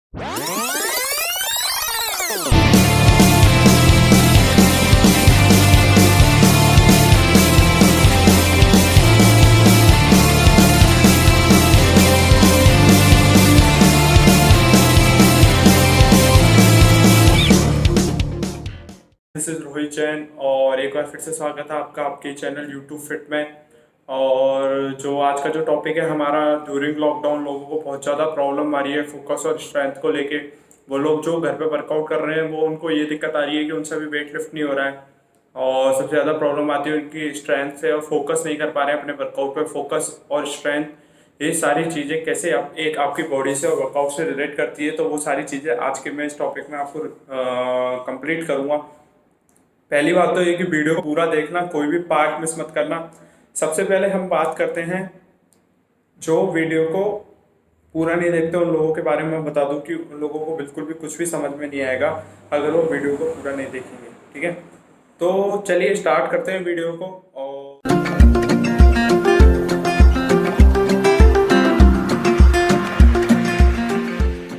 This is Rohit Jain और एक बार फिर से स्वागत है आपका आपके चैनल यूट्यूब फिट में। और जो आज का जो टॉपिक है हमारा, ड्यूरिंग लॉकडाउन लोगों को बहुत ज़्यादा प्रॉब्लम आ रही है फोकस और स्ट्रेंथ को लेके। वो लोग जो घर पे वर्कआउट कर रहे हैं वो उनको ये दिक्कत आ रही है कि उनसे भी वेट लिफ्ट नहीं हो रहा है, और सबसे ज़्यादा प्रॉब्लम आती है उनकी स्ट्रेंथ से, और फोकस नहीं कर पा रहे हैं अपने वर्कआउट पे। फोकस और स्ट्रेंथ, ये सारी चीज़ें कैसे एक आपकी बॉडी से और वर्कआउट से रिलेट करती है, तो वो सारी चीज़ें आज के मैं इस टॉपिक में आपको कंप्लीट करूँगा। पहली बात तो ये कि वीडियो को पूरा देखना, कोई भी पार्ट मिस मत करना। सबसे पहले हम बात करते हैं जो वीडियो को पूरा नहीं देखते उन लोगों के बारे में। मैं बता दूं कि उन लोगों को बिल्कुल भी कुछ भी समझ में नहीं आएगा अगर वो वीडियो को पूरा नहीं देखेंगे, ठीक है। तो चलिए स्टार्ट करते हैं वीडियो को। और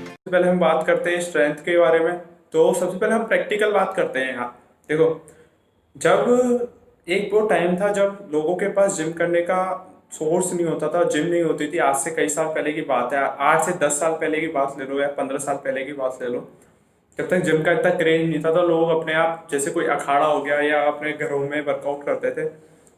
सबसे पहले हम बात करते हैं स्ट्रेंथ के बारे में। तो सबसे पहले हम प्रैक्टिकल बात करते हैं। यहाँ देखो, जब एक वो टाइम था जब लोगों के पास जिम करने का सोर्स नहीं होता था, जिम नहीं होती थी। आज से कई साल पहले की बात है, 8 से 10 साल पहले की बात ले लो या 15 साल पहले की बात ले लो। जब तक जिम का इतना क्रेज नहीं था तो लोग अपने आप, जैसे कोई अखाड़ा हो गया या अपने घरों में वर्कआउट करते थे।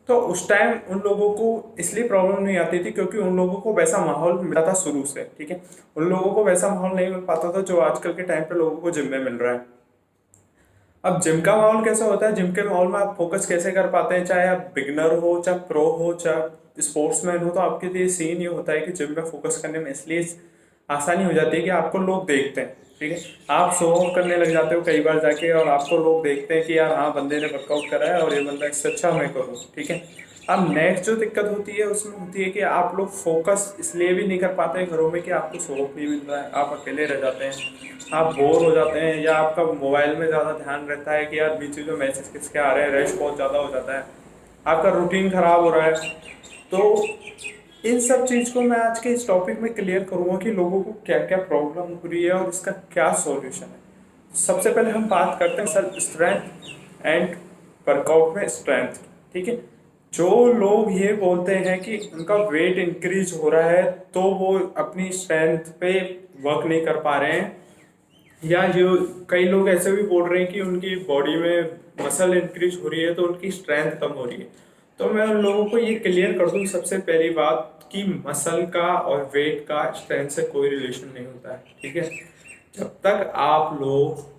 तो उस टाइम उन लोगों को इसलिए प्रॉब्लम नहीं आती थी क्योंकि उन लोगों को वैसा माहौल मिला था शुरू से, ठीक है। उन लोगों को वैसा माहौल नहीं मिल पाता था जो आजकल के टाइम पे लोगों को जिम में मिल रहा है। अब जिम का माहौल कैसा होता है, जिम के माहौल में आप फोकस कैसे कर पाते हैं, चाहे आप बिगनर हो, चाहे प्रो हो, चाहे स्पोर्ट्समैन हो। तो आपके लिए सीन ये होता है कि जिम में फोकस करने में इसलिए आसानी हो जाती है कि आपको लोग देखते हैं, ठीक है। आप शो ऑफ करने लग जाते हो कई बार जाके, और आपको लोग देखते हैं कि यार हाँ, बंदे ने वर्कआउट करा है और ये बंदा इससे अच्छा मैं करूँ, ठीक है। अब नेक्स्ट जो दिक्कत होती है उसमें होती है कि आप लोग फोकस इसलिए भी नहीं कर पाते हैं घरों में कि आपको शो ऑफ नहीं मिल रहा है, आप अकेले रह जाते हैं, आप बोर हो जाते हैं, या आपका मोबाइल में ज़्यादा ध्यान रहता है कि यार बीच में मैसेज किसके आ रहे हैं, रश बहुत ज़्यादा हो जाता है, आपका रूटीन ख़राब हो रहा है। तो इन सब चीज़ को मैं आज के इस टॉपिक में क्लियर करूँगा कि लोगों को क्या क्या प्रॉब्लम हो रही है और इसका क्या सॉल्यूशन है। सबसे पहले हम बात करते हैं सर स्ट्रेंथ एंड वर्कआउट में स्ट्रेंथ, ठीक है। जो लोग ये बोलते हैं कि उनका वेट इंक्रीज हो रहा है तो वो अपनी स्ट्रेंथ पे वर्क नहीं कर पा रहे हैं, या जो कई लोग ऐसे भी बोल रहे हैं कि उनकी बॉडी में मसल इंक्रीज हो रही है तो उनकी स्ट्रेंथ कम हो रही है। तो मैं उन लोगों को ये क्लियर कर दूं सबसे पहली बात कि मसल का और वेट का स्ट्रेंथ से कोई रिलेशन नहीं होता है, ठीक है। जब तक आप लोग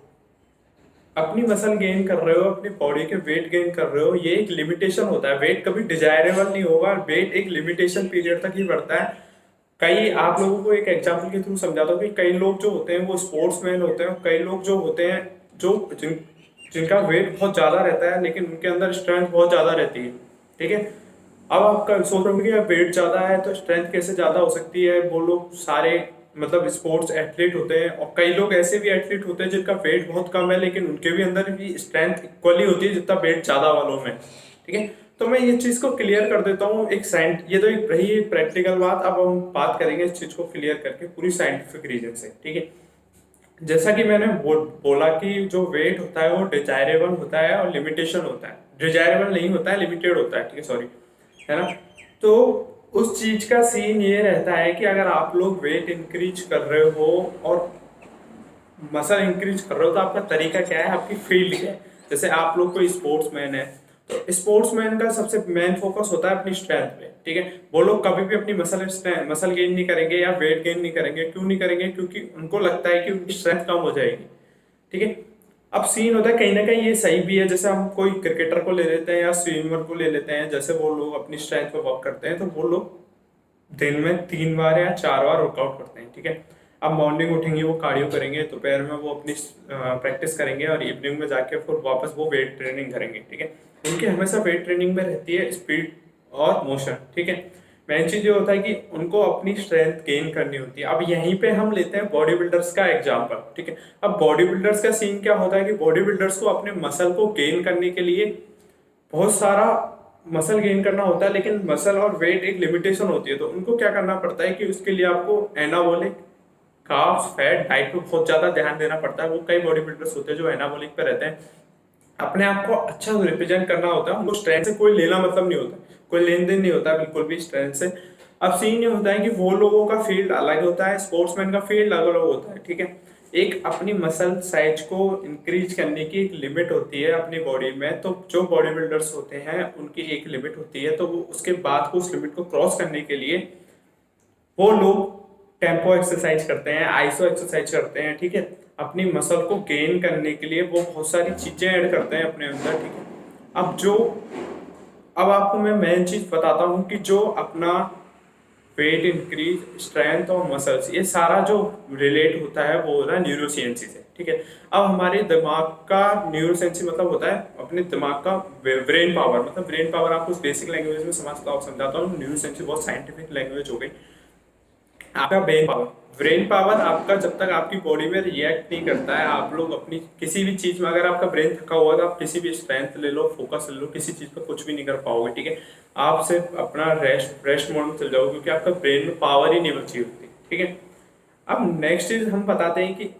अपनी मसल गेन कर रहे हो, अपनी बॉडी के वेट गेन कर रहे हो, ये एक लिमिटेशन होता है। वेट कभी डिजायरेबल नहीं होगा, वेट एक लिमिटेशन पीरियड तक ही बढ़ता है। कई आप लोगों को एक एग्जांपल के थ्रू समझाता हूँ कि कई लोग जो होते हैं वो स्पोर्ट्समैन होते हैं, कई लोग जो होते हैं जो जिनका वेट बहुत ज़्यादा रहता है लेकिन उनके अंदर स्ट्रेंथ बहुत ज़्यादा रहती है, ठीक है। अब आप सोच रहे हो कि वेट ज़्यादा है तो स्ट्रेंथ कैसे ज़्यादा हो सकती है। वो लोग सारे मतलब स्पोर्ट्स एथलीट होते हैं, और कई लोग ऐसे भी एथलीट होते हैं जिनका वेट बहुत कम है लेकिन उनके भी अंदर भी स्ट्रेंथ इक्वली होती है जितना वेट ज़्यादा वालों में, ठीक है। तो मैं ये चीज़ को क्लियर कर देता हूँ। ये तो एक रही प्रैक्टिकल बात। अब हम बात करेंगे इस चीज़ को क्लियर करके पूरी साइंटिफिक रीजन से, ठीक है। जैसा कि मैंने बोला कि जो वेट होता है वो डिजायरेबल होता है और लिमिटेशन होता है। डिजायरेबल नहीं होता है, लिमिटेड होता है, ठीक है, सॉरी, है ना। तो उस चीज का सीन ये रहता है कि अगर आप लोग वेट इंक्रीज कर रहे हो और मसल इंक्रीज कर रहे हो तो आपका तरीका क्या है, आपकी फील्ड क्या है। जैसे आप लोग कोई स्पोर्ट्समैन है तो स्पोर्ट्समैन का सबसे मेन फोकस होता है अपनी स्ट्रेंथ पे, ठीक है। वो लोग कभी भी अपनी मसल गेन नहीं करेंगे या वेट गेन नहीं करेंगे। क्यों नहीं करेंगे? क्योंकि उनको लगता है कि उनकी स्ट्रेंथ कम हो जाएगी, ठीक है। अब सीन होता है कहीं ना कहीं ये सही भी है। जैसे हम कोई क्रिकेटर को ले लेते हैं या स्विमर को ले लेते हैं, जैसे वो लोग अपनी स्ट्रेंथ पे वर्क करते हैं तो वो लोग दिन में 3 बार या 4 बार वर्कआउट करते हैं, ठीक है। अब मॉर्निंग उठेंगे वो कार्डियो करेंगे, दोपहर में वो अपनी प्रैक्टिस करेंगे और इवनिंग में जाके फिर वापस वो वेट ट्रेनिंग करेंगे, ठीक है। उनकी हमेशा वेट ट्रेनिंग में रहती है स्पीड और मोशन, ठीक है। मेन चीज ये होता है कि उनको अपनी स्ट्रेंथ गेन करनी होती है। अब यहीं पे हम लेते हैं बॉडी बिल्डर्स का एग्जांपल, ठीक है। अब बॉडी बिल्डर्स का सीन क्या होता है कि बॉडी बिल्डर्स को अपने मसल को गेन करने के लिए बहुत सारा मसल गेन करना होता है, लेकिन मसल और वेट एक लिमिटेशन होती है। तो उनको क्या करना पड़ता है कि उसके लिए आपको एनाबॉलिक कार्ब्स, फैट, डाइट पे बहुत ज्यादा ध्यान देना पड़ता है। वो कई बॉडी बिल्डर्स होते हैं जो एनाबॉलिक पे रहते हैं, अपने आप को अच्छा रिप्रेजेंट करना होता है, उनको स्ट्रेंथ से कोई लेना मतलब नहीं होता, कोई लेन देन नहीं होता है बिल्कुल भी स्ट्रेंथ से। अब सीन ये होता है कि वो लोगों का फील्ड अलग होता है, स्पोर्ट्समैन का फील्ड अलग अलग होता है, ठीक है। एक अपनी मसल साइज को इंक्रीज करने की एक लिमिट होती है अपनी बॉडी में, तो जो बॉडी बिल्डर्स होते हैं उनकी एक लिमिट होती है, तो वो उसके बाद को उस लिमिट को क्रॉस करने के लिए वो लोग टेम्पो एक्सरसाइज करते हैं, आइसो एक्सरसाइज करते हैं, ठीक है। अपनी मसल को गेन करने के लिए वो बहुत सारी चीजें ऐड करते हैं अपने अंदर, ठीक है। अब आपको मैं मेन चीज बताता हूँ कि जो अपना वेट इंक्रीज, स्ट्रेंथ और मसल्स, ये सारा जो रिलेट होता है वो होता है न्यूरोसाइंस से, ठीक है। अब हमारे दिमाग का न्यूरोसाइंस मतलब होता है अपने दिमाग का ब्रेन पावर, मतलब ब्रेन पावर आपको बेसिक लैंग्वेज में समझाता हूँ, न्यूरोसाइंस बहुत साइंटिफिक लैंग्वेज हो गई। आपका ब्रेन पावर आपका जब तक आपकी बॉडी में रिएक्ट नहीं करता है, आप लोग अपनी किसी भी चीज में, अगर आपका ब्रेन थका हुआ तो आप किसी भी स्ट्रेंथ ले लो, फोकस ले लो, किसी चीज पर कुछ भी नहीं कर पाओगे, ठीक है। आप सिर्फ अपना रेस्ट मोड में चल जाओगे, क्योंकि आपका ब्रेन में पावर ही नहीं बची होती, ठीक है। अब नेक्स्ट चीज हम बताते हैं कि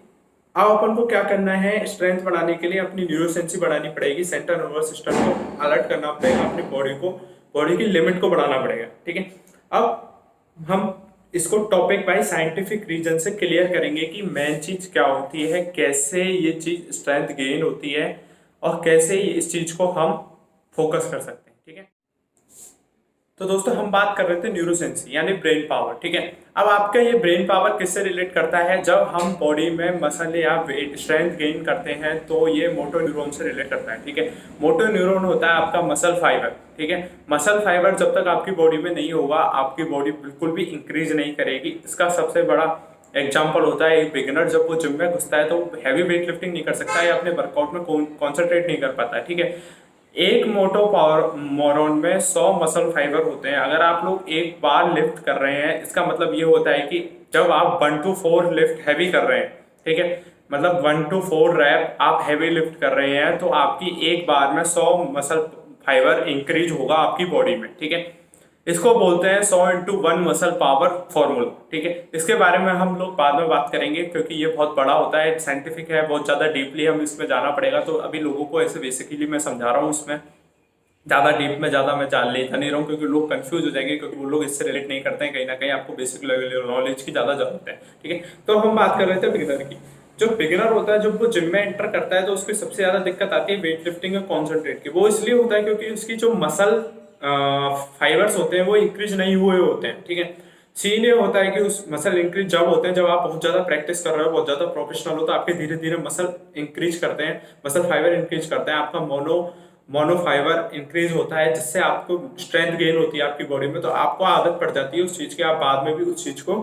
अब अपन को क्या करना है, स्ट्रेंथ बढ़ाने के लिए अपनी न्यूरोसेंसी बढ़ानी पड़ेगी, सेंट्रल नर्वस सिस्टम को अलर्ट करना पड़ेगा, अपनी बॉडी की लिमिट को बढ़ाना पड़ेगा, ठीक है। अब हम इसको टॉपिक बाय साइंटिफिक रीजन से क्लियर करेंगे कि मेन चीज क्या होती है, कैसे ये चीज स्ट्रेंथ गेन होती है और कैसे इस चीज को हम फोकस कर सकते हैं, ठीक है। तो दोस्तों हम बात कर रहे थे न्यूरोसेंसी यानी ब्रेन पावर, ठीक है। अब आपका ये ब्रेन पावर किससे रिलेट करता है, जब हम बॉडी में मसल या वेट स्ट्रेंथ गेन करते हैं तो ये मोटो न्यूरॉन से रिलेट करता है, ठीक है। मोटो न्यूरॉन होता है आपका मसल फाइबर, ठीक है। मसल फाइबर जब तक आपकी बॉडी में नहीं होगा, आपकी बॉडी बिल्कुल भी इंक्रीज नहीं करेगी। इसका सबसे बड़ा एग्जाम्पल होता है एक बिगिनर, जब वो जिम में घुसता है तो हैवी वेट लिफ्टिंग नहीं कर सकता या अपने वर्कआउट में कॉन्सेंट्रेट नहीं कर पाता है, ठीक है। एक मोटो पावर मोरॉन में 100 मसल फाइबर होते हैं। अगर आप लोग एक बार लिफ्ट कर रहे हैं, इसका मतलब ये होता है कि जब आप 1 to 4 लिफ्ट हैवी कर रहे हैं, ठीक है, मतलब 1 to 4 रैप आप हैवी लिफ्ट कर रहे हैं, तो आपकी एक बार में 100 मसल फाइबर इंक्रीज होगा आपकी बॉडी में, ठीक है। इसको बोलते हैं 100x1 मसल पावर फॉर्मूला, ठीक है। इसके बारे में हम लोग बाद में बात करेंगे, क्योंकि ये बहुत बड़ा होता है, साइंटिफिक है, बहुत ज्यादा डीपली हम इसमें जाना पड़ेगा। तो अभी लोगों को ऐसे बेसिकली मैं समझा रहा हूँ, इसमें ज्यादा डीप में ज्यादा मैं जान लेता नहीं रहा हूँ, क्योंकि लोग कंफ्यूज हो जाएंगे, क्योंकि वो लोग इससे रिलेट नहीं करते हैं। कहीं ना कहीं आपको बेसिक लेवल नॉलेज की ज्यादा जरूरत है, ठीक है। तो हम बात कर रहे थे बिगिनर की। जो बिगिनर होता है, जब वो जिम में एंटर करता है तो उसकी सबसे ज्यादा दिक्कत आती है वेट लिफ्टिंग और कॉन्सेंट्रेट की। वो इसलिए होता है क्योंकि उसकी जो मसल फाइबर्स होते हैं वो इंक्रीज नहीं हुए होते हैं, ठीक है। सीन ये होता है कि उस मसल इंक्रीज जब होते हैं जब आप बहुत ज्यादा प्रैक्टिस कर रहे हो, बहुत ज्यादा प्रोफेशनल हो, तो आपके धीरे धीरे मसल इंक्रीज करते हैं, मसल फाइबर इंक्रीज करते हैं, आपका मोनो फाइबर इंक्रीज होता है, जिससे आपको स्ट्रेंथ गेन होती है आपकी बॉडी में। तो आपको आदत पड़ जाती है उस चीज की, आप बाद में भी उस चीज को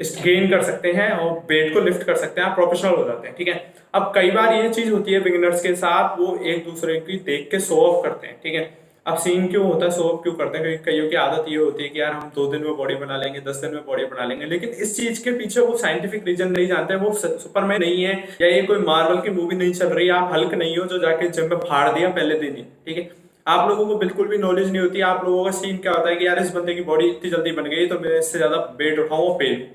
गेन कर सकते हैं और वेट को लिफ्ट कर सकते हैं, आप प्रोफेशनल हो जाते हैं, ठीक है। अब कई बार ये चीज होती है बिगिनर्स के साथ, वो एक दूसरे की देख के शो ऑफ करते हैं, ठीक है। अब सीन क्यों होता है, शो ऑफ क्यों करते हैं, क्योंकि कईयों की आदत ये होती है कि यार हम 2 दिन में बॉडी बना लेंगे, 10 दिन में बॉडी बना लेंगे, लेकिन इस चीज के पीछे वो साइंटिफिक रीजन नहीं जानते। वो सुपरमैन नहीं है या ये कोई मार्वल की मूवी नहीं चल रही है, आप हल्क नहीं हो जो जाके जिम में फाड़ दिया पहले दिन ही, ठीक है। आप लोगों को बिल्कुल भी नॉलेज नहीं होती। आप लोगों का सीन क्या होता है कि यार इस बंदे की बॉडी इतनी जल्दी बन गई तो मैं इससे ज्यादा वेट उठाऊं और फेल।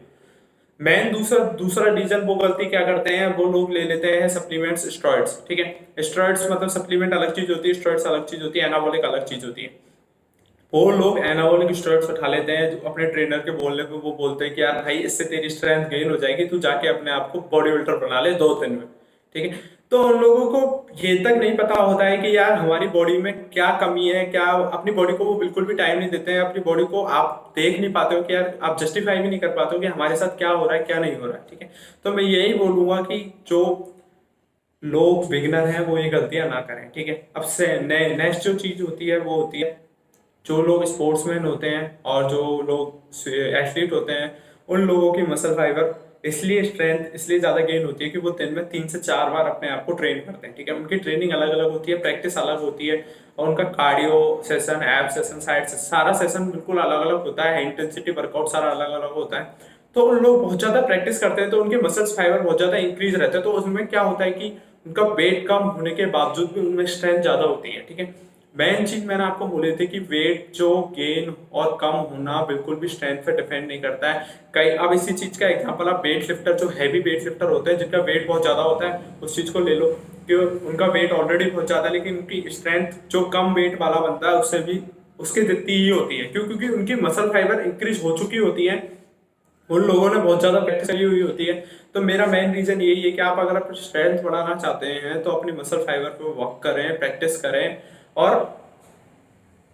मेन दूसरा रीजन वो गलती क्या करते हैं, वो लोग ले लेते हैं सप्लीमेंट्स, स्टेरॉइड्स, ठीक है। स्टेरॉइड्स मतलब सप्लीमेंट अलग चीज होती है, स्टेरॉइड्स अलग चीज होती है, एनाबॉलिक अलग चीज होती है। वो लोग एनाबॉलिक स्टेरॉइड्स उठा लेते हैं, जो अपने ट्रेनर के बोलने पे वो बोलते हैं कि यार भाई इससे तेरी स्ट्रेंथ गेन हो जाएगी, तू जाके अपने आप को बॉडी बिल्डर बना ले 2 दिन में, ठीक है। तो उन लोगों को ये तक नहीं पता होता है कि यार हमारी बॉडी में क्या कमी है, क्या अपनी बॉडी को वो बिल्कुल भी टाइम नहीं देते हैं। अपनी बॉडी को आप देख नहीं पाते हो कि यार आप जस्टिफाई भी नहीं कर पाते हो कि हमारे साथ क्या हो रहा है क्या नहीं हो रहा है, ठीक है। तो मैं यही बोलूंगा कि जो लोग बिगिनर हैं वो ये गलतियां ना करें, ठीक है। अब से नेक्स्ट जो चीज होती है वो होती है जो लोग स्पोर्ट्समैन होते हैं और जो लोग एथलीट होते हैं, उन लोगों की मसल फाइबर इसलिए स्ट्रेंथ इसलिए ज्यादा गेन होती है कि वो दिन में 3 से 4 बार अपने आप को ट्रेन करते हैं, ठीक है। उनकी ट्रेनिंग अलग अलग होती है, प्रैक्टिस अलग होती है, और उनका कार्डियो सेशन, एब सेशन, साइड सेशन, सारा सेशन बिल्कुल अलग अलग होता है, इंटेंसिटी वर्कआउट सारा अलग अलग होता है। तो उन लोग बहुत ज्यादा प्रैक्टिस करते हैं तो उनके मसल्स फाइबर बहुत ज्यादा इंक्रीज रहते हैं। तो उसमें क्या होता है कि उनका वेट कम होने के बावजूद भी उनमें स्ट्रेंथ ज्यादा होती है, ठीक है। मेन चीज मैंने आपको बोली थी कि वेट जो गेन और कम होना बिल्कुल भी स्ट्रेंथ पे डिपेंड नहीं करता है। कई अब इसी चीज का एग्जांपल आप वेट लिफ्टर, जो हैवी वेट लिफ्टर होते हैं जिनका वेट बहुत ज्यादा होता है, उस चीज को ले लो कि उनका वेट ऑलरेडी बहुत ज्यादा है, लेकिन उनकी स्ट्रेंथ जो कम वेट वाला बनता है उससे भी उसके जितनी ही होती है। क्यों? क्योंकि उनकी मसल फाइबर इंक्रीज हो चुकी होती है, उन लोगों ने बहुत ज्यादा प्रैक्टिस करी हुई होती है। तो मेरा मेन रीजन यही है कि आप अगर आप स्ट्रेंथ बढ़ाना चाहते हैं तो अपनी मसल फाइबर पे वर्क करें, प्रैक्टिस करें और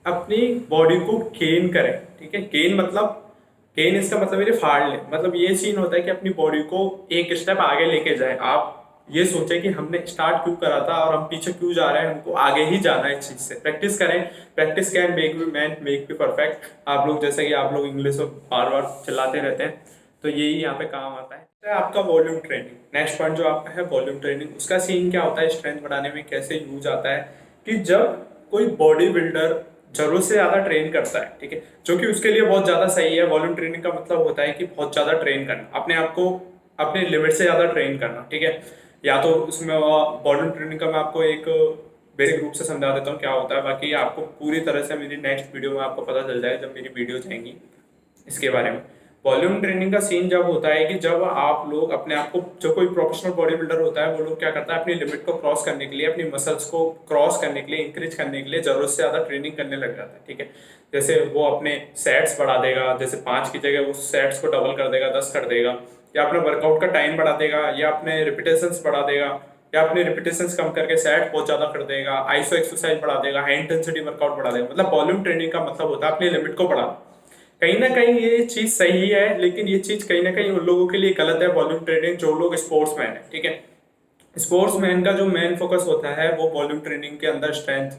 अपनी बॉडी को गेन करें। ठीक है, गेन मतलब, गेन इसका मतलब ये फाड़ ले, मतलब ये सीन होता है कि अपनी बॉडी को एक स्टेप आगे लेके जाए। आप ये सोचे कि हमने स्टार्ट क्यों करा था और हम पीछे क्यों जा रहे हैं, हमको आगे ही जाना है इस चीज से। प्रैक्टिस करें, practice can make be man make be perfect. आप लोग जैसे कि आप लोग इंग्लिश में बार बार चिल्लाते रहते हैं, तो यही यहाँ पे काम आता है। तो आपका वॉल्यूम ट्रेनिंग, नेक्स्ट पॉइंट जो आपका है वॉल्यूम ट्रेनिंग, उसका सीन क्या होता है, स्ट्रेंथ बढ़ाने में कैसे यूज आता है कि जब कोई बॉडी बिल्डर जरूरत से ज्यादा ट्रेन करता है, ठीक है, जो कि उसके लिए बहुत ज्यादा सही है। वॉल्यूम ट्रेनिंग का मतलब होता है कि बहुत ज्यादा ट्रेन करना, अपने आप को अपने लिमिट से ज्यादा ट्रेन करना। ठीक है, या तो उसमें वॉल्यूम ट्रेनिंग का मैं आपको एक बेसिक रूप से समझा देता हूँ क्या होता है, बाकी आपको पूरी तरह से मेरी नेक्स्ट वीडियो में आपको पता चल जाएगा जब मेरी वीडियो जाएंगी इसके बारे में। वॉल्यूम ट्रेनिंग का सीन जब होता है कि जब आप लोग अपने आप को, जो कोई प्रोफेशनल बॉडी बिल्डर होता है वो लोग क्या करता है, अपनी लिमिट को क्रॉस करने के लिए, अपनी मसल्स को क्रॉस करने के लिए, इंक्रीज करने के लिए जरूरत से ज्यादा ट्रेनिंग करने लग जाता है। ठीक है, जैसे वो अपने सेट्स बढ़ा देगा, जैसे 5 की जगह वो सेट्स को डबल कर देगा, 10 कर देगा, या अपने वर्कआउट का टाइम बढ़ा देगा, या अपने रिपीटेशंस बढ़ा देगा, या अपने रिपीटेशंस कम करके सेट बहुत ज्यादा कर देगा, आइसो एक्सरसाइज बढ़ा देगा, हाई इंटेंसिटी वर्कआउट बढ़ा देगा। मतलब वॉल्यूम ट्रेनिंग का मतलब होता है अपनी लिमिट को बढ़ाना। कहीं ना कहीं ये चीज सही है, लेकिन ये चीज कहीं ना कहीं उन लोगों के लिए गलत है, वॉल्यूम ट्रेनिंग जो लोग स्पोर्ट्समैन है। ठीक है, स्पोर्ट्समैन का जो मेन फोकस होता है वो वॉल्यूम ट्रेनिंग के अंदर स्ट्रेंथ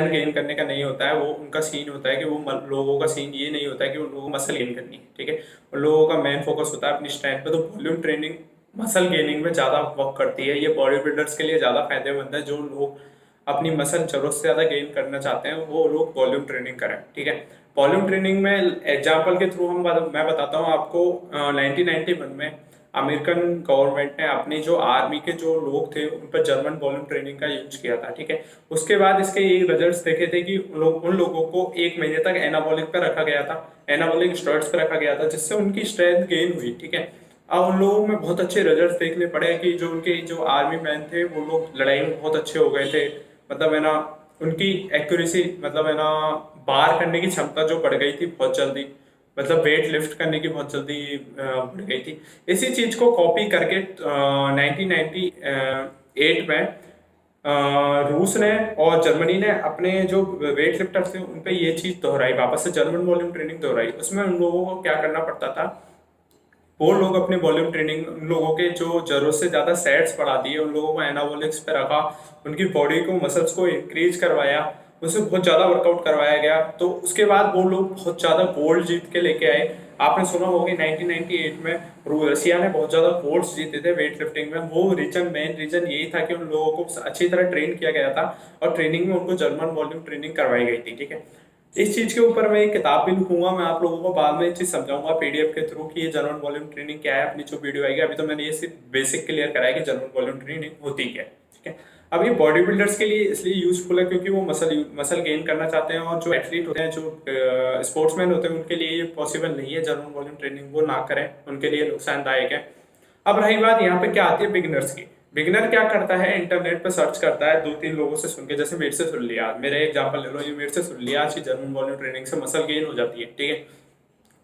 गेन करने का नहीं होता है। वो उनका सीन होता है कि वो लोगों का सीन ये नहीं होता है कि उन लोगों को मसल गेन करनी है। ठीक है, उन लोगों का मेन फोकस होता है अपनी स्ट्रेंथ पे। तो वॉल्यूम ट्रेनिंग मसल गेनिंग में ज्यादा वर्क करती है। ये बॉडी बिल्डर्स के लिए ज्यादा फायदेमंद है। जो लोग अपनी मसल जरूरत से ज्यादा गेन करना चाहते हैं वो लोग वॉल्यूम ट्रेनिंग करें। ठीक है, वॉल्यूम ट्रेनिंग में एग्जाम्पल के थ्रू मैं बताता हूँ आपको। 1991 में अमेरिकन गवर्नमेंट ने अपनी जो आर्मी के जो लोग थे उन पर जर्मन वॉल्यूम ट्रेनिंग का यूज किया था। ठीक है, उसके बाद इसके ये रिजल्ट्स देखे थे कि उन लोगों को 1 महीने तक एनाबॉलिक पर रखा गया था, एनाबॉलिक स्टेरॉइड्स पर रखा गया था, जिससे उनकी स्ट्रेंथ गेन हुई। ठीक है, अब उन लोगों में बहुत अच्छे रिजल्ट्स देखने पड़े कि जो उनके जो आर्मी मैन थे वो लोग लड़ाई में बहुत अच्छे हो गए थे। मतलब है ना, उनकी एक्यूरेसी, मतलब है ना, बार करने की क्षमता जो बढ़ गई थी बहुत जल्दी, मतलब वेट लिफ्ट करने की बहुत जल्दी बढ़ गई थी। इसी चीज को कॉपी करके 1998 में रूस ने और जर्मनी ने अपने जो वेट लिफ्टर्स थे उन पे ये चीज दोहराई, वापस से जर्मन वॉल्यूम ट्रेनिंग दोहराई। उसमें उन लोगों को क्या करना पड़ता था, वो लोग अपने वॉल्यूम ट्रेनिंग, उन लोगों के जो जरूरत से ज्यादा सेट्स बढ़ा दिए, उन लोगों को एनाबॉलिक्स पे रखा, उनकी बॉडी को मसल्स को इंक्रीज करवाया, उनसे बहुत ज्यादा वर्कआउट करवाया गया। तो उसके बाद वो लोग बहुत ज्यादा गोल्ड जीत के लेके आए। आपने सुना होगा 1998 में रशिया ने बहुत ज्यादा गोल्ड्स जीते थे वेट लिफ्टिंग में। वो मेन रीजन यही था कि उन लोगों को अच्छी तरह ट्रेन किया गया था और ट्रेनिंग में उनको जर्मन वॉल्यूम ट्रेनिंग करवाई गई थी। ठीक है, इस चीज के ऊपर मैं एक किताब भी लिखूंगा, मैं आप लोगों को बाद में ये चीज समझाऊंगा पीडीएफ के थ्रू कि ये जर्मन वॉल्यूम ट्रेनिंग क्या है। अपनी जो वीडियो आएगी, अभी तो मैंने ये सिर्फ बेसिक क्लियर कराया कि जर्मन वॉल्यूम ट्रेनिंग होती क्या है। ठीक है, अब ये बॉडी बिल्डर्स के लिए इसलिए यूजफुल है क्योंकि वो मसल गेन करना चाहते हैं, और जो एथलीट होते हैं, जो स्पोर्ट्समैन होते हैं, उनके लिए ये पॉसिबल नहीं है जर्मन वॉल्यूम ट्रेनिंग, वो ना करें, उनके लिए नुकसानदायक है। अब रही बात यहाँ पे क्या आती है बिगिनर्स की। बिगिनर क्या करता है, इंटरनेट पर सर्च करता है, 2-3 लोगों से सुन के, जैसे मेरे से सुन लिया, मेरा एग्जांपल ले लो, ये मेरे से सुन लिया आज की जर्मन वॉल्यूम ट्रेनिंग से मसल गेन हो जाती है। ठीक है,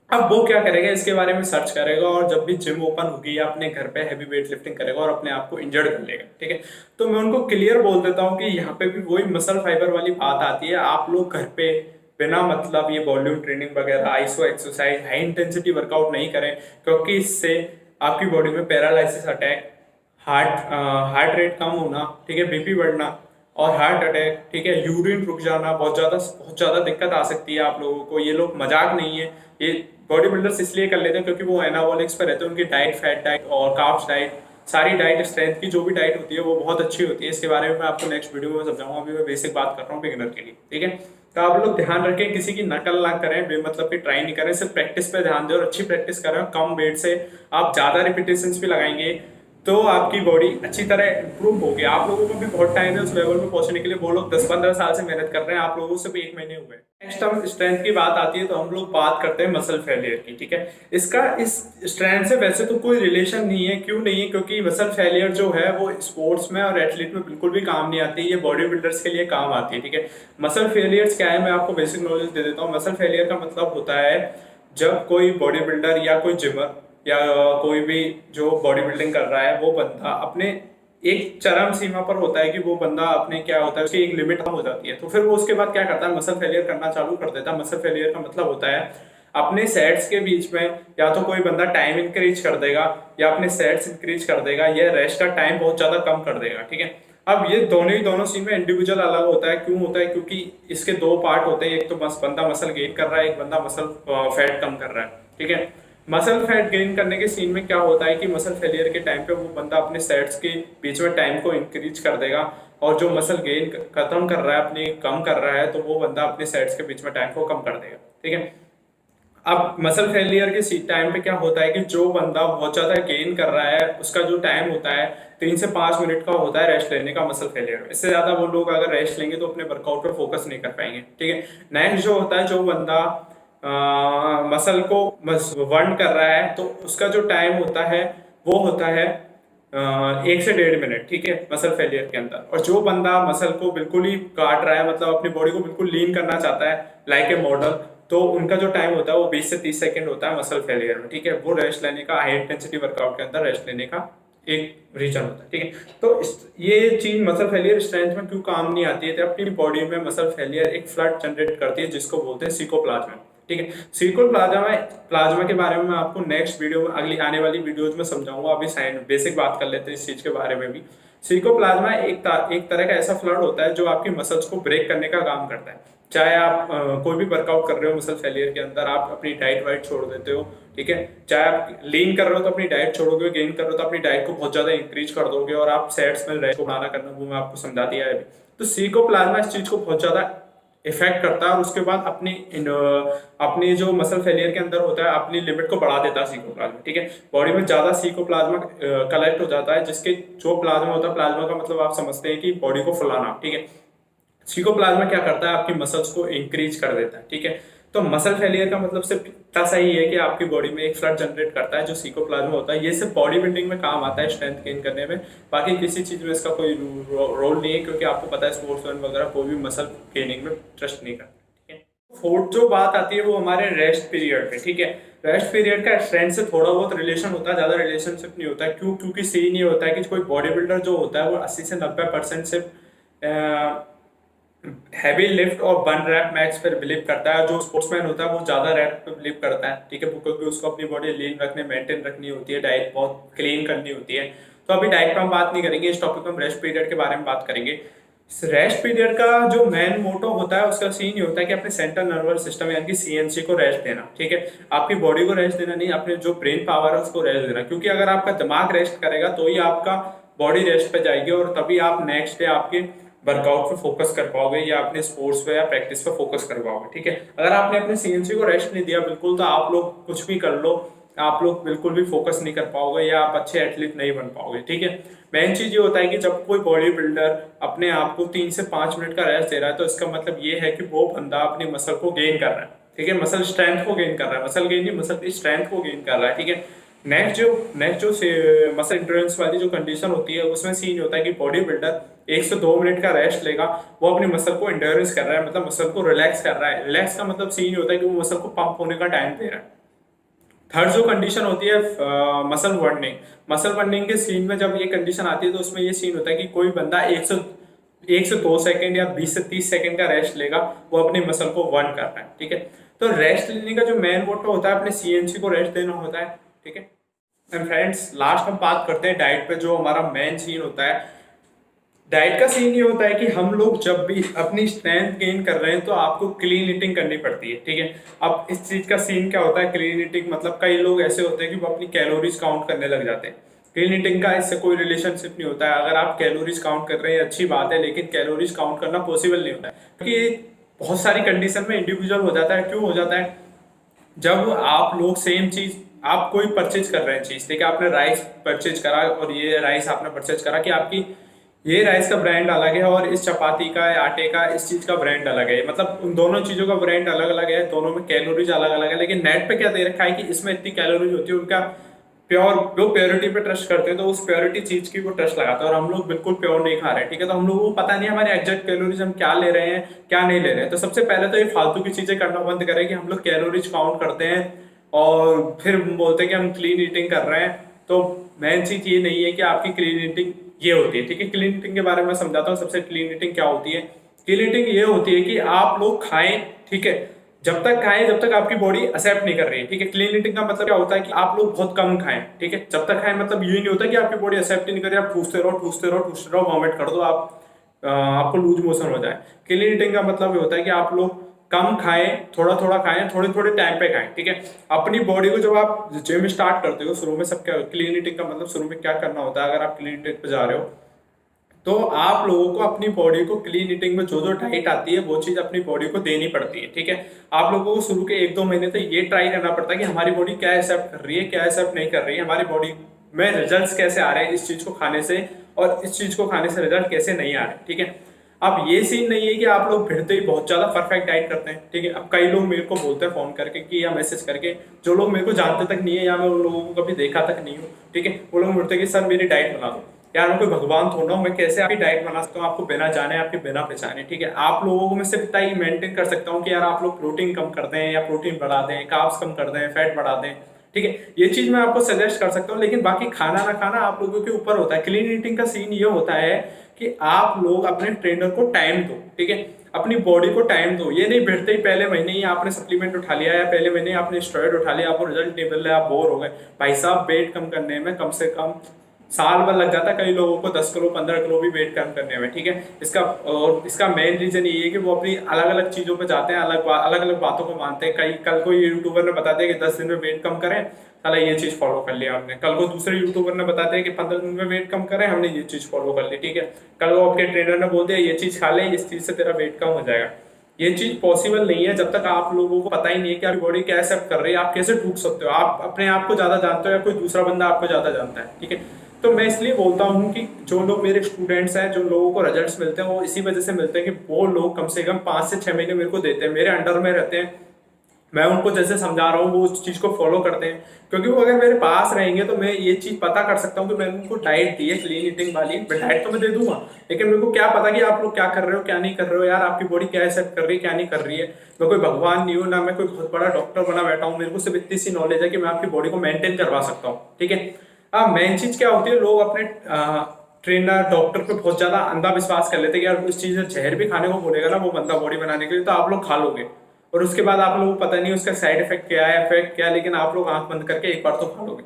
अब वो क्या करेगा, इसके बारे में सर्च करेगा और जब भी जिम ओपन होगी या अपने घर पे हैवी वेट लिफ्टिंग करेगा और अपने आप को इंजर्ड कर लेगा। ठीक है, तो मैं उनको क्लियर बोल देता हूँ कि यहाँ पे भी वही मसल फाइबर वाली बात आती है। आप लोग घर पे बिना मतलब ये वॉल्यूम ट्रेनिंग वगैरह, iso exercise, high intensity workout नहीं करें, क्योंकि इससे आपकी बॉडी में पैरालिसिस अटैक, हार्ट रेट कम होना, ठीक है, बीपी बढ़ना और हार्ट अटैक, ठीक है, यूरिन रुक जाना, बहुत ज्यादा दिक्कत आ सकती है आप लोगों को। ये लोग मजाक नहीं है, ये बॉडी बिल्डर्स इसलिए कर लेते हैं क्योंकि वो एनाबॉलिक्स पर रहते हैं। उनकी डाइट, फैट डाइट और कार्ब्स डाइट, सारी डाइट, स्ट्रेंथ की जो भी डाइट होती है वो बहुत अच्छी होती है। इसके बारे में मैं आपको नेक्स्ट वीडियो में समझाऊंगा, अभी मैं बेसिक बात कर रहा हूँ बिगिनर के लिए। ठीक है, तो आप लोग ध्यान रखें, किसी की नकल ना करें, बेमतलब की ट्राई नहीं करें, सिर्फ प्रैक्टिस पे ध्यान दें और अच्छी प्रैक्टिस करें। कम वेट से आप ज्यादा रिपीटेशंस भी लगाएंगे तो आपकी बॉडी अच्छी तरह इंप्रूव होगी। आप लोगों को भी बहुत टाइम है उस लेवल पे पहुंचने के लिए, वो लोग 10-15 साल से मेहनत कर रहे हैं, आप लोगों से भी 1 महीने हुए। नेक्स्ट हम स्ट्रेंथ की बात आती है तो हम लोग बात करते हैं मसल फेलियर की, ठीक है। इसका इस स्ट्रेंथ से वैसे तो कोई रिलेशन नहीं है, क्यों नहीं है, क्योंकि मसल फेलियर जो है वो स्पोर्ट्स में और एथलीट में बिल्कुल भी काम नहीं आती, ये बॉडी बिल्डर्स के लिए काम आती है, ठीक है। मसल फेलियर्स क्या है, मैं आपको बेसिक नॉलेज दे देता हूँ। मसल फेलियर का मतलब होता है जब कोई बॉडी बिल्डर या कोई जिमर या कोई भी जो बॉडी बिल्डिंग कर रहा है वो बंदा अपने एक चरम सीमा पर होता है कि वो बंदा अपने क्या होता है उसकी एक लिमिट हो जाती है, तो फिर वो उसके बाद क्या करता है, मसल फेलियर करना चालू कर देता है। मसल फेलियर का मतलब होता है अपने सेट्स के बीच में या तो कोई बंदा टाइम इंक्रीज कर देगा या अपने सेट्स इंक्रीज कर देगा या रेस्ट का टाइम बहुत ज्यादा कम कर देगा, ठीक है। अब ये दोनों सीन में इंडिविजुअल अलग होता है, क्यों होता है, क्योंकि इसके 2 पार्ट होते हैं, एक तो बंदा मसल गेन कर रहा है, एक बंदा मसल फैट कम कर रहा है, ठीक है। मसल फैट गेन करने के सीन में क्या होता है कि मसल फेलियर के टाइम पे वो बंदा अपने सेट्स के बीच में टाइम को इंक्रीज कर देगा, और जो मसल गेन खत्म कर रहा है अपनी कम कर रहा है तो वो बंदा अपने सेट्स के बीच में टाइम को कम कर देगा, ठीक है। अब मसल फेलियर के टाइम पे क्या होता है कि जो बंदा बहुत ज्यादा गेन कर रहा है उसका जो टाइम होता है 3 से 5 मिनट का होता है रेस्ट लेने का मसल फेलियर में। इससे ज्यादा वो लोग अगर रेस्ट लेंगे तो अपने वर्कआउट पर फोकस नहीं कर पाएंगे, ठीक है। नेक्स्ट जो होता है, जो बंदा मसल को बर्न कर रहा है तो उसका जो टाइम होता है वो होता है 1 से 1.5 मिनट, ठीक है, मसल फेलियर के अंदर। और जो बंदा मसल को बिल्कुल ही काट रहा है, मतलब अपनी बॉडी को बिल्कुल लीन करना चाहता है लाइक ए मॉडल, तो उनका जो टाइम होता है वो 20 से 30 सेकंड होता है मसल फेलियर में, ठीक है। वो रेस्ट लेने का, हाई इंटेंसिटी वर्कआउट के अंदर रेस्ट लेने का एक रीजन होता है, ठीक है। तो ये चीज मसल फेलियर स्ट्रेंथ में क्यों काम नहीं आती है, तो अपनी बॉडी में मसल फेलियर एक फ्लड जनरेट करती है जिसको बोलते हैं साइकोप्लाज्मा, ठीक है। साइकोप्लाज्मा के बारे में मैं आपको नेक्स्ट वीडियो में, अगली आने वाली वीडियोज में समझाऊंगा। अभी बेसिक बात कर लेते हैं इस चीज के बारे में भी। साइकोप्लाज्मा एक तरह का ऐसा फ्लड होता है जो आपकी मसल्स को ब्रेक करने का काम करता है। चाहे आप कोई भी वर्कआउट कर रहे हो मसल फेलियर के अंदर, आप अपनी डाइट वाइट छोड़ देते हो, ठीक है। चाहे आप लीन कर रहे हो तो अपनी डाइट छोड़ोगे, गेन कर रहे हो तो अपनी डाइट को बहुत ज्यादा इंक्रीज कर दोगे, और आप सेट्स में रेस्ट को बढ़ाना करना, वो मैं आपको समझा दिया है अभी। तो साइकोप्लाज्मा इस चीज को बहुत ज्यादा इफेक्ट करता है और उसके बाद अपनी जो मसल फेलियर के अंदर होता है अपनी लिमिट को बढ़ा देता है साइकोप्लाज्मा, ठीक है। बॉडी में ज्यादा साइकोप्लाज्मा कलेक्ट हो जाता है, जिसके जो प्लाज्मा होता है, प्लाज्मा का मतलब आप समझते हैं कि बॉडी को फुलाना, ठीक है। साइकोप्लाज्मा क्या करता है, आपकी मसल्स को इंक्रीज कर देता है, ठीक है। तो मसल फेलियर का मतलब सिर्फ इतना सही है कि आपकी बॉडी में एक फ्लड जनरेट करता है जो साइकोप्लाज्मा होता है। ये सिर्फ बॉडी बिल्डिंग में काम आता है, स्ट्रेंथ गेन करने में, बाकी किसी चीज में इसका कोई रोल नहीं है, क्योंकि आपको पता है स्पोर्ट्समैन वगैरह कोई भी मसल गेनिंग में ट्रस्ट नहीं करता, ठीक है। फोर्थ जो बात आती है वो हमारे रेस्ट पीरियड पे, ठीक है। रेस्ट पीरियड का स्ट्रेंथ से थोड़ा बहुत रिलेशन होता है, ज्यादा रिलेशनशिप नहीं होता है। क्यों? क्योंकि सीन ये होता है कि कोई बॉडी बिल्डर जो होता है वो 80 से 90% सिर्फ हैवी लिफ्ट और 1 रैप मैक्स पर बिलीव करता है। जो स्पोर्ट्समैन होता है वो ज्यादा रैप पे बिलीव करता है, ठीक है, क्योंकि उसको अपनी बॉडी लीन रखने, मेंटेन रखनी होती है, डाइट बहुत क्लीन करनी होती है। तो अभी डाइट पर हम बात नहीं करेंगे, इस टॉपिक में हम रेस्ट पीरियड के बारे में बात करेंगे। रेस्ट पीरियड का जो मेन मोटो होता है उसका सीन ये होता है कि अपने सेंट्रल नर्वस सिस्टम यानी कि सीएनसी को रेस्ट देना, ठीक है। आपकी बॉडी को रेस्ट देना नहीं, अपने जो ब्रेन पावर है उसको रेस्ट देना, क्योंकि अगर आपका दिमाग रेस्ट करेगा तो ही आपका बॉडी रेस्ट पे जाएगी और तभी आप नेक्स्ट डे आपके वर्कआउट पे फोकस कर पाओगे या अपने स्पोर्ट्स पे या प्रैक्टिस पे फोकस कर पाओगे, ठीक है। अगर आपने अपने सीएनसी को रेस्ट नहीं दिया बिल्कुल, तो आप लोग कुछ भी कर लो, आप लोग बिल्कुल भी फोकस नहीं कर पाओगे या आप अच्छे एथलीट नहीं बन पाओगे, ठीक है। मेन चीज ये होता है कि जब कोई बॉडी बिल्डर अपने आप को 3 से 5 मिनट का रेस्ट दे रहा है तो इसका मतलब ये है कि वो बंदा अपनी मसल को गेन कर रहा है, ठीक है, मसल स्ट्रेंथ को गेन कर रहा है, मसल गेन नहीं, मसल की स्ट्रेंथ को गेन कर रहा है, ठीक है। नेक्स्ट जो मसल इंड्योरेंस वाली जो कंडीशन होती है उसमें सीन होता है कि बॉडी बिल्डर 1 से 2 मिनट का रेस्ट लेगा, वो अपनी मसल को इंड्योरेंस कर रहा है, मतलब मसल को रिलैक्स कर रहा है। रिलैक्स का मतलब सीन होता है कि वो मसल को पंप होने का टाइम दे रहा है। थर्ड जो कंडीशन होती है मसल बर्निंग। मसल बर्निंग के सीन में जब ये कंडीशन आती है तो उसमें ये सीन होता है कि कोई बंदा 1 से 2 सेकंड या 20 से 30 सेकंड का रेस्ट लेगा, वो अपनी मसल को बर्न कर रहा है, ठीक है। तो रेस्ट लेने का जो मेन मोटो होता है अपने सीएनसी को रेस्ट देना होता है, ठीक है। एंड फ्रेंड्स, लास्ट हम बात करते हैं डाइट पे, जो हमारा मेन सीन होता है। डाइट का सीन ये होता है कि हम लोग जब भी अपनी स्ट्रेंथ गेन कर रहे हैं तो आपको क्लीन ईटिंग करनी पड़ती है, ठीक है। अब इस चीज का सीन क्या होता है, क्लीन ईटिंग मतलब कई लोग ऐसे होते हैं कि वो अपनी कैलोरीज काउंट करने लग जाते हैं। क्लीन ईटिंग का इससे कोई रिलेशनशिप नहीं होता है। अगर आप कैलोरीज काउंट कर रहे हैं अच्छी बात है, लेकिन कैलोरीज काउंट करना पॉसिबल नहीं होता है, क्योंकि बहुत सारी कंडीशन में इंडिविजुअल हो जाता है। क्यों हो जाता है? जब आप लोग सेम चीज आप कोई परचेज कर रहे हैं चीज़, ठीक है, आपने राइस परचेज करा और ये राइस आपने परचेज करा कि आपकी ये राइस का ब्रांड अलग है और इस चपाती का या आटे का इस चीज़ का ब्रांड अलग है, मतलब उन दोनों चीज़ों का ब्रांड अलग अलग है, दोनों में कैलोरीज अलग अलग है, लेकिन नेट पे क्या दे रखा है कि इसमें इतनी कैलोरीज होती है, उनका प्योर वो प्योरिटी पे ट्रस्ट करते हैं तो उस प्योरिटी चीज की वो ट्रस्ट लगाते हैं, और हम लोग बिल्कुल प्योर नहीं खा रहे हैं, ठीक है, तो हम लोगों को पता नहीं हमारे एग्जैक्ट कैलोरीज हम क्या ले रहे हैं क्या नहीं ले रहे हैं। तो सबसे पहले तो ये फालतू की चीजें करना बंद करें कि हम लोग कैलोरीज काउंट करते हैं और फिर बोलते हैं कि हम क्लीन ईटिंग कर रहे हैं। तो मेन चीज ये नहीं है कि आपकी क्लीन ईटिंग ये होती है, ठीक है, क्लीन ईटिंग के बारे में समझाता हूँ। सबसे क्लीन ईटिंग क्या होती है, क्लीन ईटिंग ये होती है कि आप लोग खाएं, ठीक है, जब तक खाएं जब तक आपकी बॉडी एक्सेप्ट नहीं कर रही है, ठीक है। क्लीन ईटिंग का मतलब क्या होता है कि आप लोग बहुत कम खाएं, ठीक है, जब तक खाएं मतलब ये नहीं होता कि आपकी बॉडी एक्सेप्ट ही नहीं कर रही, आप ठूसते रहो ठूसते रहो ठूसते रहो, वॉमिट कर दो आप, आपको लूज मोशन हो जाए। क्लीन ईटिंग का मतलब ये होता है कि आप लोग कम खाएं, थोड़ा थोड़ा खाएं, थोड़े थोड़े टाइम पे खाएं, ठीक है। अपनी बॉडी को जब आप जिम स्टार्ट करते हो शुरू में सब क्या क्लीन ईटिंग का मतलब शुरू में क्या करना होता है, अगर आप क्लीन ईटिंग पे जा रहे हो तो आप लोगों को अपनी बॉडी को क्लीन ईटिंग में जो जो डाइट आती है वो चीज अपनी बॉडी को देनी पड़ती है, ठीक है। आप लोगों को शुरू के 1-2 महीने तो ये ट्राई करना पड़ता है कि हमारी बॉडी क्या एक्सेप्ट कर रही है क्या एक्सेप्ट नहीं कर रही है, हमारी बॉडी में रिजल्ट्स कैसे आ रहे हैं इस चीज को खाने से और इस चीज को खाने से रिजल्ट कैसे नहीं आ रहे, ठीक है। अब ये सीन नहीं है कि आप लोग भिड़ते ही बहुत ज्यादा परफेक्ट डाइट करते हैं, ठीक है। अब कई लोग मेरे को बोलते हैं फोन करके कि या मैसेज करके, जो लोग मेरे को जानते तक नहीं है या मैं उन लोगों को कभी देखा तक नहीं हूँ, ठीक है, वो लोग बोलते हैं कि सर मेरी डाइट बना दो। यार मैं कोई भगवान थोड़ा हूँ, मैं कैसे आपकी डाइट बना सकता हूँ आपको बिना जाने आपके बिना पहचाने, ठीक है। आप लोगों को मैं सिर्फ इतना ही मेंटेन कर सकता हूँ कि यार आप लोग प्रोटीन कम कर दें या प्रोटीन बढ़ा दें, कार्ब्स कम कर दें, फैट बढ़ा दें, ठीक है, ये चीज मैं आपको सजेस्ट कर सकता हूँ। लेकिन बाकी खाना ना खाना आप लोगों के ऊपर होता है। क्लीन ईटिंग का सीन ये होता है कि आप लोग अपने ट्रेनर को टाइम दो, ठीक है, अपनी बॉडी को टाइम दो। ये नहीं बैठते ही पहले महीने ही आपने सप्लीमेंट उठा लिया या पहले महीने आपने स्टेरॉइड उठा लिया, आपको रिजल्ट नहीं मिल रहा, आप बोर हो गए। भाई साहब वेट कम करने में कम से कम साल भर लग जाता है कई लोगों को, 10 किलो 15 किलो भी वेट कम करने में, ठीक है। इसका मेन रीजन ये है कि वो अपनी अलग अलग चीजों पे जाते हैं, अलग अलग बातों को मानते हैं। कई कल को यूट्यूबर ने बताते हैं कि 10 दिन में वेट कम करें, साला ये चीज फॉलो कर लिया हमने। कल को दूसरे यूट्यूबर ने बताते हैं कि 15 दिन में वेट कम करें, हमने ये चीज फॉलो कर ली, ठीक है। कल को आपके ट्रेनर ने बोल दिया ये चीज खा ले, इस चीज से तेरा वेट कम हो जाएगा। ये चीज पॉसिबल नहीं है जब तक आप लोगों को पता ही नहीं है कि आपकी बॉडी क्या एक्सेप्ट कर रही है। आप कैसे टूट सकते हो, आप अपने आप को ज्यादा जानते हो या कोई दूसरा बंदा आपको ज्यादा जानता है, ठीक है। तो मैं इसलिए बोलता हूँ कि जो लोग मेरे स्टूडेंट्स हैं, जो लोगों को रिजल्ट्स मिलते हैं वो इसी वजह से मिलते हैं कि वो लोग कम से कम 5 से 6 महीने मेरे को देते हैं, मेरे अंडर में रहते हैं, मैं उनको जैसे समझा रहा हूँ वो उस चीज को फॉलो करते हैं। क्योंकि वो अगर मेरे पास रहेंगे तो मैं ये चीज पता कर सकता हूँ कि मैंने उनको डाइट दी है क्लीन ईटिंग वाली, डाइट तो मैं दे दूंगा, लेकिन मेरे को क्या पता कि आप लोग क्या कर रहे हो क्या नहीं कर रहे हो, यार आपकी बॉडी क्या एक्सेप्ट कर रही है क्या नहीं कर रही है। मैं कोई भगवान नहीं हूँ ना मैं कोई बहुत बड़ा डॉक्टर बना बैठा हूँ, मेरे को सिर्फ इतनी सी नॉलेज है कि मैं आपकी बॉडी को मेंटेन करवा सकता हूँ, ठीक है। अब मेन चीज क्या होती है, लोग अपने ट्रेनर डॉक्टर पे बहुत ज्यादा अंधा विश्वास कर लेते हैं कि यार उस चीज में जहर भी खाने को बोलेगा ना वो बंदा बॉडी बनाने के लिए तो आप लोग खा लोगे, और उसके बाद आप लोगों को पता नहीं उसका साइड इफेक्ट क्या है इफेक्ट क्या है, लेकिन आप लोग आंख बंद करके एक बार तो खा लोगे।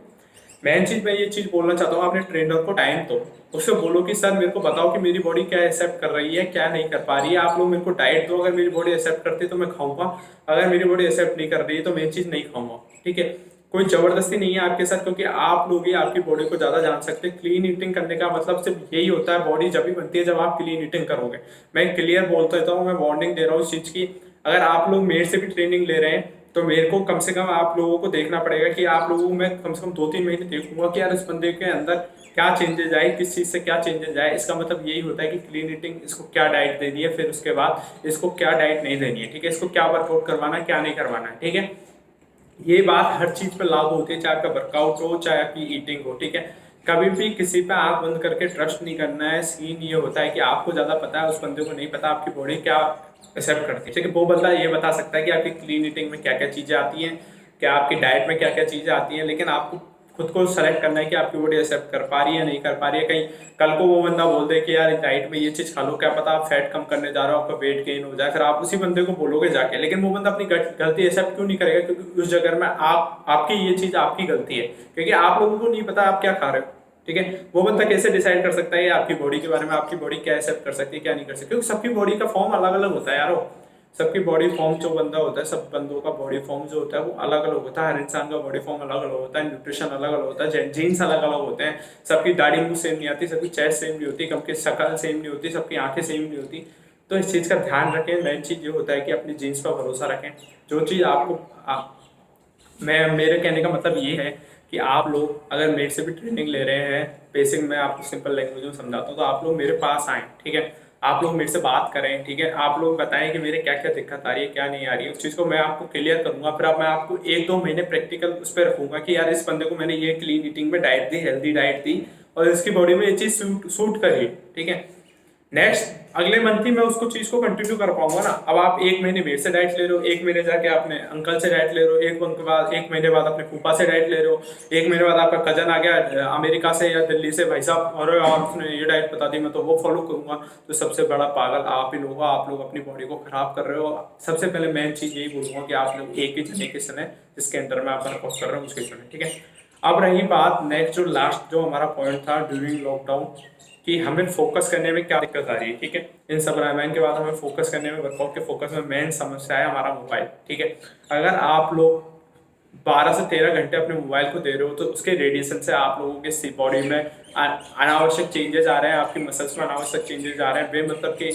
मेन चीज मैं ये चीज बोलना चाहता हूँ, अपने ट्रेनर को टाइम दो, उससे बोलो कि सर मेरे को बताओ कि मेरी बॉडी क्या एक्सेप्ट कर रही है क्या नहीं कर पा रही है, आप लोग मेरे को डाइट दो, अगर मेरी बॉडी एक्सेप्ट करती है तो मैं खाऊंगा, अगर मेरी बॉडी एक्सेप्ट नहीं कर रही है तो मेन चीज नहीं खाऊंगा, ठीक है। कोई जबरदस्ती नहीं है आपके साथ, क्योंकि आप लोग ही आपकी बॉडी को ज्यादा जान सकते हैं। क्लीन ईटिंग करने का मतलब सिर्फ यही होता है, बॉडी जब भी बनती है जब आप क्लीन ईटिंग करोगे। मैं क्लियर बोलता रहता हूँ, मैं वार्निंग दे रहा हूँ इस चीज की, अगर आप लोग मेरे से भी ट्रेनिंग ले रहे हैं तो मेरे को कम से कम आप लोगों को देखना पड़ेगा कि आप लोगों को मैं कम से कम 2-3 महीने देखूंगा कि यार इस बंदे के अंदर क्या चेंजेस आए, किस चीज से क्या चेंजेस आए। इसका मतलब यही होता है कि क्लीन ईटिंग इसको क्या डाइट देनी है, फिर उसके बाद इसको क्या डाइट नहीं देनी है, ठीक है, इसको क्या वर्कआउट करवाना है क्या नहीं करवाना है, ठीक है। ये बात हर चीज पे लागू होती है, चाहे आपका वर्कआउट हो चाहे आपकी ईटिंग हो, ठीक है। कभी भी किसी पे आंख बंद करके ट्रस्ट नहीं करना है। सीन ये होता है कि आपको ज्यादा पता है, उस बंदे को नहीं पता आपकी बॉडी क्या एक्सेप्ट करती है, ठीक है। वो बंदा ये बता सकता है कि आपकी क्लीन ईटिंग में क्या क्या चीजें आती हैं, क्या आपकी डाइट में क्या क्या चीजें आती हैं, लेकिन आपको खुद को सेलेक्ट करना है कि आपकी बॉडी एक्सेप्ट कर पा रही है नहीं कर पा रही है। कहीं कल को वो बंदा बोल दे कि यार डाइट में ये चीज खा लो, क्या पता आप फैट कम करने जा रहे हो आपका वेट गेन हो जाए, फिर आप उसी बंदे को बोलोगे जाके, लेकिन वो बंदा अपनी गलती एक्सेप्ट क्यों नहीं करेगा, क्योंकि उस जगह में आपकी ये चीज आपकी गलती है, क्योंकि आप लोगों को नहीं पता आप क्या खा रहे हो, ठीक है। वो बंदा कैसे डिसाइड कर सकता है आपकी बॉडी के बारे में, आपकी बॉडी क्या एक्सेप्ट कर सकती है क्या नहीं कर सकती, क्योंकि सबकी बॉडी का फॉर्म अलग अलग होता है यारो। सबकी बॉडी फॉर्म जो बंदा होता है, सब बंदों का बॉडी फॉर्म जो होता है वो अलग अलग होता है, हर इंसान का बॉडी फॉर्म अलग अलग होता है, न्यूट्रिशन अलग अलग होता है, जीन्स अलग अलग होते हैं, सबकी दाढ़ी मुंह सेम नहीं आती, सबकी चेस्ट सेम नहीं होती, सबकी शक्ल सेम नहीं होती, सबकी आंखें सेम नहीं होती। तो इस चीज़ का ध्यान रखें। मेन चीज़ ये होता है कि अपनी जीन्स पर भरोसा रखें, जो चीज़ मैं मेरे कहने का मतलब ये है कि आप लोग अगर मेरे से भी ट्रेनिंग ले रहे हैं, बेसिक मैं आपको सिंपल लैंग्वेज में समझाता हूँ, तो आप लोग मेरे पास आएँ, ठीक है। आप लोग मेरे से बात करें, ठीक है। आप लोग बताएं कि मेरे क्या क्या दिक्कत आ रही है, क्या नहीं आ रही है, उस चीज़ को मैं आपको क्लियर करूंगा। फिर मैं आपको 1-2 महीने प्रैक्टिकल उस पर रखूंगा कि यार इस बंदे को मैंने ये क्लीन ईटिंग में डाइट दी, हेल्दी डाइट दी, और इसकी बॉडी में ये चीज़ सूट करी, ठीक है। नेक्स्ट अगले मंथ ही मैं उसको चीज को कंटिन्यू कर पाऊंगा ना। अब आप 1 महीने मेरे से डाइट ले रहे हो, 1 महीने जाके अपने अंकल से डाइट ले रहे हो, 1 महीने बाद अपने फूफा से डाइट ले रहे हो, 1 महीने बाद आपका कजन आ गया अमेरिका से या दिल्ली से, भाई साहब और उसने ये डाइट बता दी, मैं तो वो फॉलो करूंगा। तो सबसे बड़ा पागल आप ही लोग हो। आप लोग अपनी बॉडी को खराब कर रहे हो। सबसे पहले मेन चीज यही बोलूंगा कि आप लोग एक ही जने के सुने जिसके अंदर में आप वर्कआउट कर रहे हो उसके सुने, ठीक है। अब रही बात नेक्स्ट, जो लास्ट जो हमारा पॉइंट था ड्यूरिंग लॉकडाउन, कि हमें फोकस करने में क्या दिक्कत आ रही है, ठीक है। इन सब रामायण के बाद हमें फोकस करने में, वर्कआउट के फोकस में मेन समस्या है हमारा मोबाइल, ठीक है। अगर आप लोग 12 से 13 घंटे अपने मोबाइल को दे रहे हो तो उसके रेडिएशन से आप लोगों के बॉडी में अनावश्यक चेंजेस आ रहे हैं, आपकी मसल्स में अनावश्यक चेंजेस आ रहे हैं, बेमतलब कि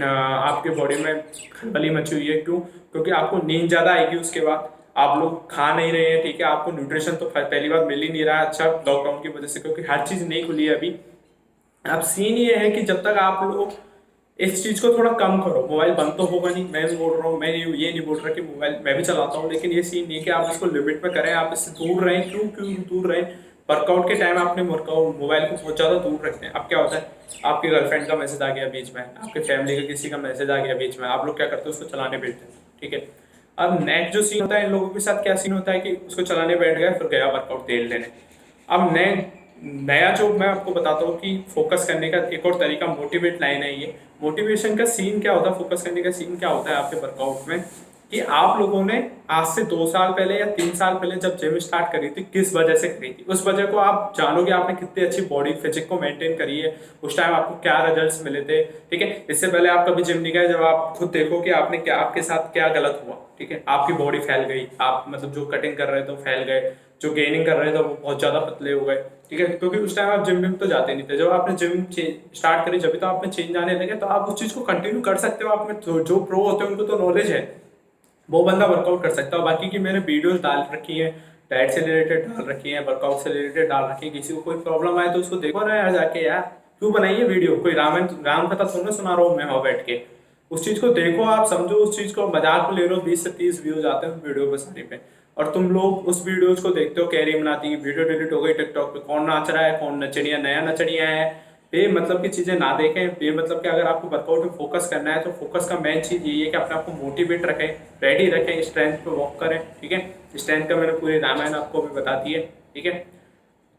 आपकी बॉडी में खलबली मची हुई है। क्यों? क्योंकि आपको नींद ज़्यादा आएगी, उसके बाद आप लोग खा नहीं रहे हैं, ठीक है। आपको न्यूट्रिशन तो पहली बार मिल ही नहीं रहा है अच्छा लॉकडाउन की वजह से, क्योंकि हर चीज़ नहीं खुली है अभी। अब सीन ये है कि जब तक आप लोग इस चीज को थोड़ा कम करो, मोबाइल बंद तो होगा नहीं, मैं भी बोल रहा हूँ, मैं ये नहीं बोल रहा कि मोबाइल मैं भी चलाता हूँ, लेकिन ये सीन नहीं है कि आप इसको लिमिट में करें, आप इससे दूर रहें। क्यों क्यों दूर रहें? वर्कआउट के टाइम आपने वर्कआउट मोबाइल को बहुत ज्यादा दूर रखते हैं। अब क्या होता है, आपकी गर्लफ्रेंड का मैसेज आ गया बीच में, आपके फैमिली का किसी का मैसेज आ गया बीच में, आप लोग क्या करते हो, उसको चलाने बैठते हैं, ठीक है। अब नेक्स्ट जो सीन होता है इन लोगों के साथ, क्या सीन होता है कि उसको चलाने बैठ गया, फिर गया वर्कआउट तेल लेने। अब नया जो मैं आपको बताता हूँ कि फोकस करने का एक और तरीका मोटिवेट लाइन है। ये मोटिवेशन का सीन क्या होता है, फोकस करने का सीन क्या होता है आपके वर्कआउट में, कि आप लोगों ने आज से 2 साल पहले या 3 साल पहले जब जिम स्टार्ट करी थी, किस वजह से करी थी, उस वजह को आप जानोगे, आपने कितनी अच्छी बॉडी फिजिक को मेंटेन करी है, उस टाइम आपको क्या रिजल्ट्स मिले थे, ठीक है। इससे पहले आप कभी जिम नहीं गए, जब आप खुद देखो कि आपने क्या, आपके साथ क्या गलत हुआ, ठीक है। आपकी बॉडी फैल गई, आप मतलब जो कटिंग कर रहे थे फैल गए, जो गेनिंग कर रहे थे वो बहुत ज्यादा पतले हो गए, ठीक है। क्योंकि उस टाइम आप जिम तो जाते नहीं थे। जब आपने जिम स्टार्ट करी जब तो आप में चेंज आने लगे, तो आप उस चीज को कंटिन्यू कर सकते हो। आप में जो प्रो होते हैं उनको तो नॉलेज है, वो बंदा वर्कआउट कर सकता है। बाकी की मैंने वीडियोस डाल रखी है, डाइट से रिलेटेड डाल रखी है, वर्कआउट से रिलेटेड डाल रखी है। किसी को कोई प्रॉब्लम आए तो उसको देखो ना यार जाके, यार क्यों बनाइए वीडियो, कोई राम कथा थोड़ा ना सुना रहा हूँ मैं वहाँ बैठ के। उस चीज को देखो, आप समझो उस चीज को, मजाक में ले लो। 20 से 30 व्यूज आते हैं वीडियो पे सारी पे, और तुम लोग उस वीडियोज को देखते हो, कैरी बनाती है, वीडियो डिलीट हो गई टिकटॉक पे, कौन नाच रहा है, कौन नचनिया, नया नचनिया है, बेमतलब की चीजें ना देखें। बेमतलब कि अगर आपको वर्कआउट में फोकस करना है तो फोकस का मेन चीज यही है कि अपने आपको मोटिवेट रखें, रेडी रखें, स्ट्रेंथ पे वॉक करें, ठीक है। स्ट्रेंथ का मैंने पूरी रामायण आपको भी बता दी है, ठीक है।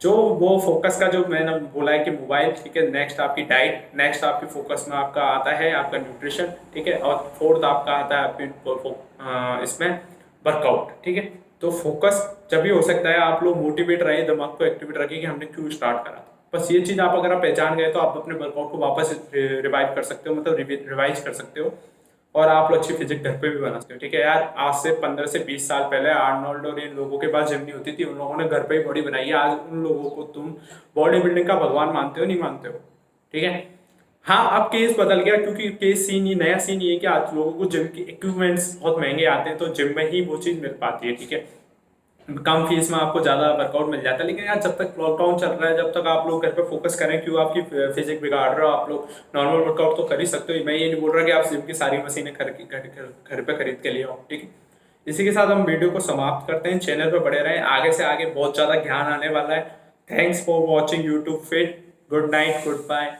जो वो फोकस का जो मैंने बोला है कि मोबाइल, ठीक है। नेक्स्ट आपकी डाइट, नेक्स्ट आपकी फोकस में आपका आता है आपका न्यूट्रिशन, ठीक है। और फोर्थ आपका आता है आपकी इसमें वर्कआउट, ठीक है। तो फोकस जब भी हो सकता है, आप लोग मोटिवेट रहे, दिमाग को एक्टिवेट रखिए कि हमने क्यों स्टार्ट करा। बस ये चीज आप अगर आप पहचान गए तो आप अपने वर्कआउट को वापस रिवाइव कर सकते हो, मतलब रिवाइज कर सकते हो, और आप लोग अच्छी फिजिक घर पे भी बना सकते हो, ठीक है यार। आज से 15 से 20 साल पहले आर्नोल्ड और इन लोगों के पास जिम नहीं होती थी, उन लोगों ने घर पे ही बॉडी बनाई है। आज उन लोगों को तुम बॉडी बिल्डिंग का भगवान मानते हो, नहीं मानते हो, ठीक है। हाँ, अब केस बदल गया, क्योंकि केस सीन ही नया सीन ये है कि आज लोगों को जिम के इक्विपमेंट्स बहुत महंगे आते हैं, तो जिम में ही वो चीज मिल पाती है, ठीक है। कम फीस में आपको ज्यादा वर्कआउट मिल जाता है। लेकिन यार जब तक लॉकडाउन चल रहा है, जब तक आप लोग घर पे फोकस करें, क्यों आपकी फिजिक बिगाड़ रहे हो, आप लोग नॉर्मल वर्कआउट तो कर ही सकते हो। मैं ये नहीं बोल रहा कि आप जिम की सारी मशीनें घर पे खरीद के लिए आओ, ठीक है। इसी के साथ हम वीडियो को समाप्त करते हैं। चैनल पे बड़े रहें, आगे से आगे बहुत ज्यादा ज्ञान आने वाला है। Thanks for watching YouTube fit. Good night, good bye.